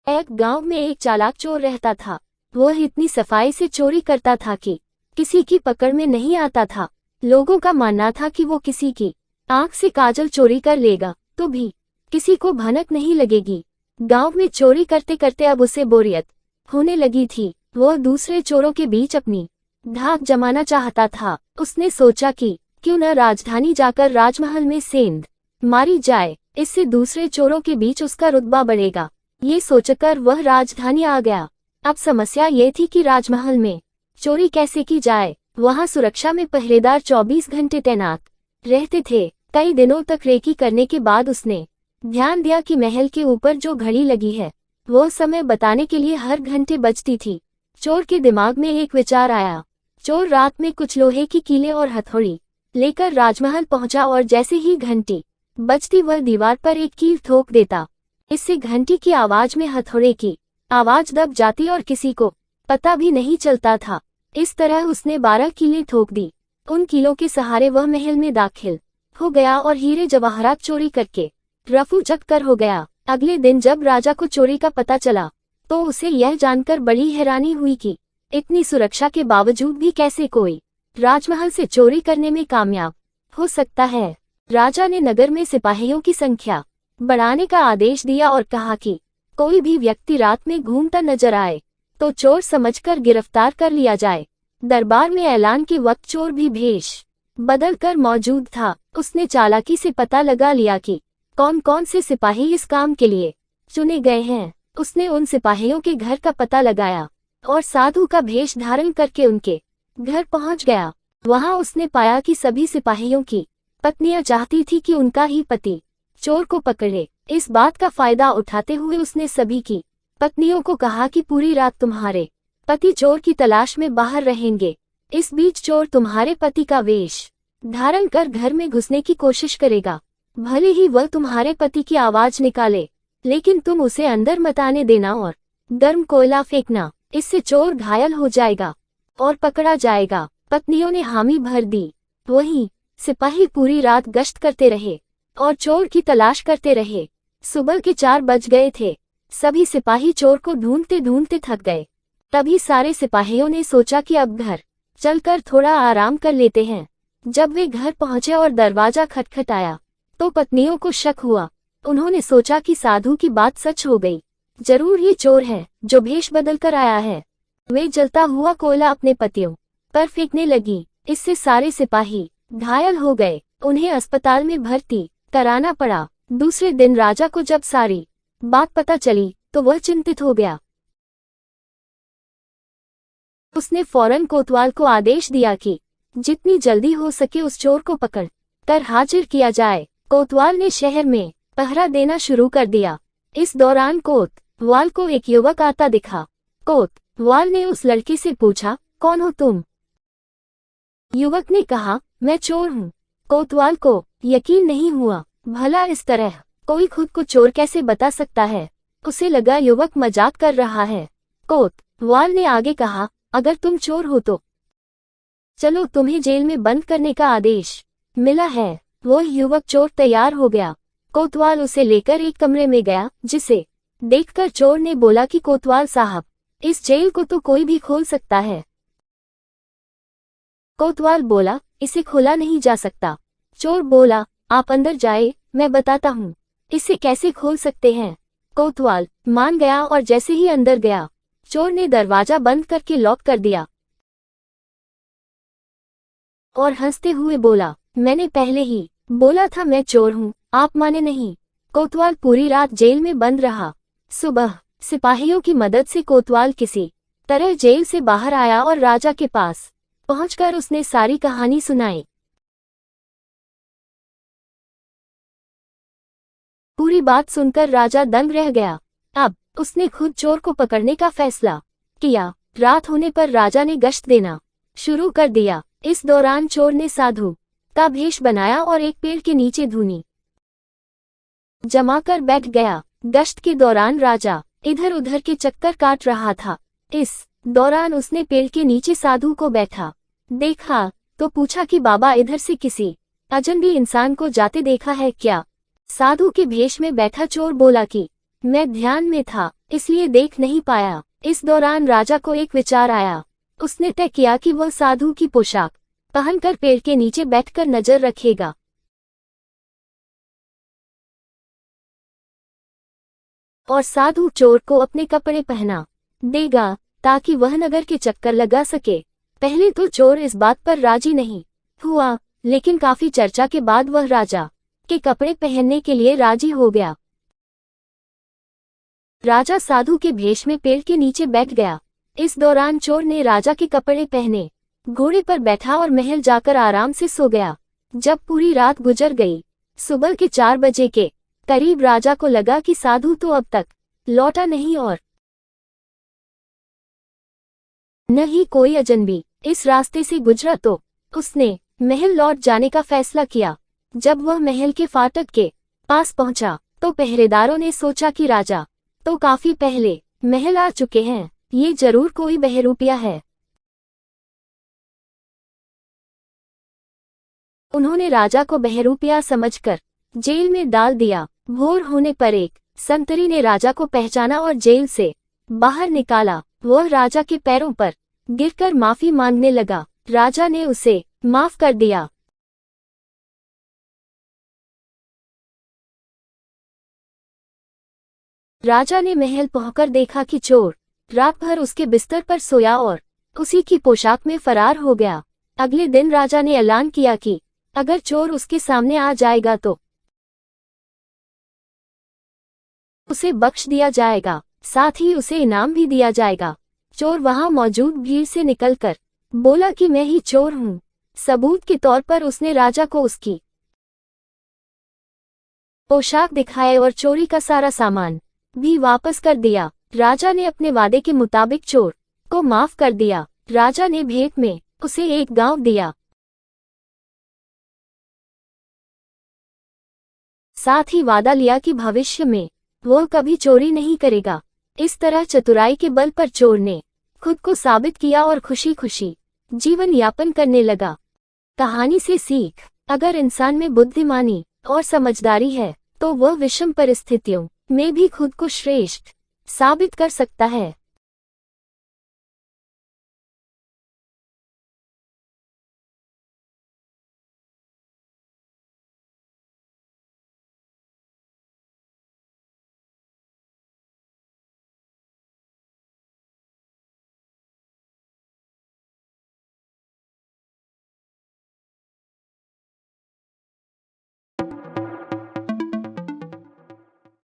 एक गांव में एक चालाक चोर रहता था। वह इतनी सफाई से चोरी करता था कि किसी की पकड़ में नहीं आता था। लोगों का मानना था कि वो किसी की आंख से काजल चोरी कर लेगा तो भी किसी को भनक नहीं लगेगी। गांव में चोरी करते करते अब उसे बोरियत होने लगी थी। वह दूसरे चोरों के बीच अपनी धाक जमाना चाहता था। उसने सोचा कि क्यों न राजधानी जाकर राजमहल में सेंध मारी जाए, इससे दूसरे चोरों के बीच उसका रुतबा बढ़ेगा। ये सोचकर वह राजधानी आ गया। अब समस्या ये थी कि राजमहल में चोरी कैसे की जाए। वहां सुरक्षा में पहरेदार 24 घंटे तैनात रहते थे। कई दिनों तक रेकी करने के बाद उसने ध्यान दिया कि महल के ऊपर जो घड़ी लगी है वो समय बताने के लिए हर घंटे बजती थी। चोर के दिमाग में एक विचार आया। चोर रात में कुछ लोहे की कीलें और हथौड़ी लेकर राजमहल पहुंचा और जैसे ही घंटी बजती वह दीवार पर एक कील ठोक देता। इससे घंटी की आवाज में हथौड़े की आवाज दब जाती और किसी को पता भी नहीं चलता था। इस तरह उसने 12 कीलें ठोक दी। उन कीलों के सहारे वह महल में दाखिल हो गया और हीरे जवाहरात चोरी करके रफू चक्कर हो गया। अगले दिन जब राजा को चोरी का पता चला तो उसे यह जानकर बड़ी हैरानी हुई कि इतनी सुरक्षा के बावजूद भी कैसे कोई राजमहल से चोरी करने में कामयाब हो सकता है। राजा ने नगर में सिपाहियों की संख्या बढ़ाने का आदेश दिया और कहा कि कोई भी व्यक्ति रात में घूमता नजर आए तो चोर समझकर गिरफ्तार कर लिया जाए। दरबार में ऐलान के वक्त चोर भी भेष बदल कर मौजूद था। उसने चालाकी से पता लगा लिया कि कौन कौन से सिपाही इस काम के लिए चुने गए हैं। उसने उन सिपाहियों के घर का पता लगाया और साधु का भेष धारण करके उनके घर पहुंच गया। वहां उसने पाया कि सभी सिपाहियों की पत्नियां चाहती थी कि उनका ही पति चोर को पकड़े। इस बात का फायदा उठाते हुए उसने सभी की पत्नियों को कहा कि पूरी रात तुम्हारे पति चोर की तलाश में बाहर रहेंगे। इस बीच चोर तुम्हारे पति का वेश धारण कर घर में घुसने की कोशिश करेगा। भले ही वह तुम्हारे पति की आवाज निकाले, लेकिन तुम उसे अंदर मत आने देना और गर्म कोयला फेंकना। इससे चोर घायल हो जाएगा और पकड़ा जाएगा। पत्नियों ने हामी भर दी। वहीं सिपाही पूरी रात गश्त करते रहे और चोर की तलाश करते रहे। सुबह के 4 बज गए थे। सभी सिपाही चोर को ढूंढते ढूंढते थक गए। तभी सारे सिपाहियों ने सोचा कि अब घर चलकर थोड़ा आराम कर लेते हैं। जब वे घर पहुंचे और दरवाजा खटखटाया तो पत्नियों को शक हुआ। उन्होंने सोचा कि साधु की बात सच हो गई। जरूर ये चोर है जो भेष बदल कर आया है। वे जलता हुआ कोयला अपने पतियों पर फेंकने लगी। इससे सारे सिपाही घायल हो गए। उन्हें अस्पताल में भर्ती कराना पड़ा। दूसरे दिन राजा को जब सारी बात पता चली तो वह चिंतित हो गया। उसने फौरन कोतवाल को आदेश दिया कि जितनी जल्दी हो सके उस चोर को पकड़ कर हाजिर किया जाए। कोतवाल ने शहर में पहरा देना शुरू कर दिया। इस दौरान कोतवाल को एक युवक आता दिखा। कोतवाल ने उस लड़के से पूछा, कौन हो तुम? युवक ने कहा, मैं चोर हूँ। कोतवाल को यकीन नहीं हुआ। भला इस तरह कोई खुद को चोर कैसे बता सकता है? उसे लगा युवक मजाक कर रहा है। कोतवाल ने आगे कहा, अगर तुम चोर हो तो चलो, तुम्हें जेल में बंद करने का आदेश मिला है। वो युवक चोर तैयार हो गया। कोतवाल उसे लेकर एक कमरे में गया, जिसे देखकर चोर ने बोला कि कोतवाल साहब, इस जेल को तो कोई भी खोल सकता है। कोतवाल बोला, इसे खोला नहीं जा सकता। चोर बोला, आप अंदर जाए, मैं बताता हूँ इसे कैसे खोल सकते हैं। कोतवाल मान गया और जैसे ही अंदर गया, चोर ने दरवाजा बंद करके लॉक कर दिया और हंसते हुए बोला, मैंने पहले ही बोला था मैं चोर हूँ, आप माने नहीं। कोतवाल पूरी रात जेल में बंद रहा। सुबह सिपाहियों की मदद से कोतवाल किसी तरह जेल से बाहर आया और राजा के पास पहुंचकर उसने सारी कहानी सुनाई। पूरी बात सुनकर राजा दंग रह गया। अब उसने खुद चोर को पकड़ने का फैसला किया। रात होने पर राजा ने गश्त देना शुरू कर दिया। इस दौरान चोर ने साधु का भेष बनाया और एक पेड़ के नीचे धूनी जमाकर बैठ गया। गश्त के दौरान राजा इधर उधर के चक्कर काट रहा था। इस दौरान उसने पेड़ के नीचे साधु को बैठा देखा तो पूछा कि बाबा, इधर से किसी अजनबी इंसान को जाते देखा है क्या? साधु के भेष में बैठा चोर बोला कि मैं ध्यान में था, इसलिए देख नहीं पाया। इस दौरान राजा को एक विचार आया। उसने तय किया कि वह साधु की पोशाक पहनकर पेड़ के नीचे बैठकर नजर रखेगा और साधु चोर को अपने कपड़े पहना देगा ताकि वह नगर के चक्कर लगा सके। पहले तो चोर इस बात पर राजी नहीं हुआ, लेकिन काफी चर्चा के बाद वह राजा के कपड़े पहनने के लिए राजी हो गया। राजा साधु के भेष में पेड़ के नीचे बैठ गया। इस दौरान चोर ने राजा के कपड़े पहने, घोड़े पर बैठा और महल जाकर आराम से सो गया। जब पूरी रात गुजर गई, सुबह के 4 बजे के करीब राजा को लगा कि साधु तो अब तक लौटा नहीं और न ही कोई अजनबी इस रास्ते से गुजरा, तो उसने महल लौट जाने का फैसला किया। जब वह महल के फाटक के पास पहुंचा तो पहरेदारों ने सोचा कि राजा तो काफी पहले महल आ चुके हैं, ये जरूर कोई बहरूपिया है। उन्होंने राजा को बहरूपिया समझकर जेल में डाल दिया। भोर होने पर एक संतरी ने राजा को पहचाना और जेल से बाहर निकाला। वह राजा के पैरों पर गिरकर माफी मांगने लगा। राजा ने उसे माफ कर दिया। राजा ने महल पहुंचकर देखा कि चोर रात भर उसके बिस्तर पर सोया और उसी की पोशाक में फरार हो गया। अगले दिन राजा ने ऐलान किया कि अगर चोर उसके सामने आ जाएगा तो उसे बख्श दिया जाएगा, साथ ही उसे इनाम भी दिया जाएगा। चोर वहां मौजूद भीड़ से निकलकर बोला कि मैं ही चोर हूं। सबूत के तौर पर उसने राजा को उसकी पोशाक दिखाए और चोरी का सारा सामान भी वापस कर दिया। राजा ने अपने वादे के मुताबिक चोर को माफ कर दिया। राजा ने भेंट में उसे एक गांव दिया, साथ ही वादा लिया कि भविष्य में वह कभी चोरी नहीं करेगा। इस तरह चतुराई के बल पर चोर ने खुद को साबित किया और खुशी खुशी जीवन यापन करने लगा। कहानी से सीख, अगर इंसान में बुद्धिमानी और समझदारी है तो वह विषम परिस्थितियों में भी खुद को श्रेष्ठ साबित कर सकता है।